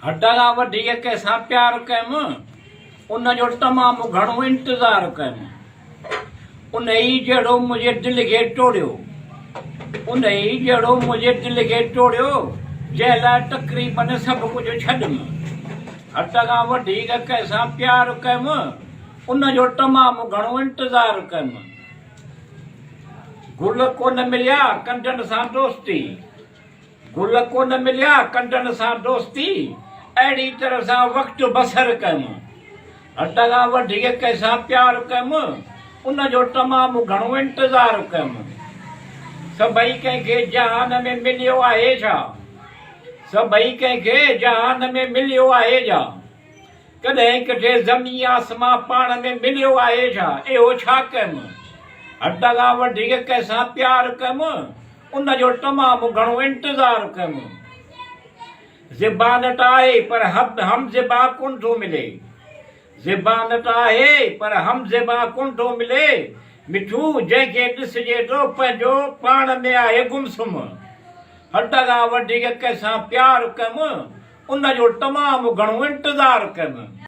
हद खां वठी कंहिंसां प्यार कयमि उन जो तमामु घणो इंतज़ारु कयमि। उन ई जहिड़ो मुंहिंजे दिलि खे टोड़ियो, उन ई जहिड़ो मुंहिंजे दिलि खे टोड़ियो, जंहिं लाइ तक़रीबन सभु कुझु छॾियमि। हद खां वठी कंहिंसां प्यार कयमि उन जो तमामु घणो इंतज़ारु कयमि। गुल कोन मिलिया कंडनि सां दोस्ती, गुल कोन मिलिया कंडनि सां दोस्ती, अहिड़ी तरह सां वक़्तु बसर कयमि। हद खां वठी कंहिंसां प्यार कयमि उन जो तमामु घणो इंतज़ारु कयमि। सभई कंहिंखे जहान में मिलियो आहे छा, सभई कंहिंखे जहान में मिलियो आहे छा, कॾहिं किथे ज़मीन आसमां पाण में मिलियो आहे छा, इहो छा कयमि। हद खां वठी कंहिंसां प्यार कयमि उन जो तमामु घणो इंतज़ारु कयमि। ज़बान त आहे पर हम ज़िबा कोन थो मिले, ज़बान त आहे पर हम ज़िबा कोन थो मिले, मिठू जंहिंखे ॾिसजे थो पंहिंजो पाण में आहे गुमसुम। हद खां वठी कंहिंसां प्यार कयमि उन जो तमामु घणो इंतज़ारु कयमि।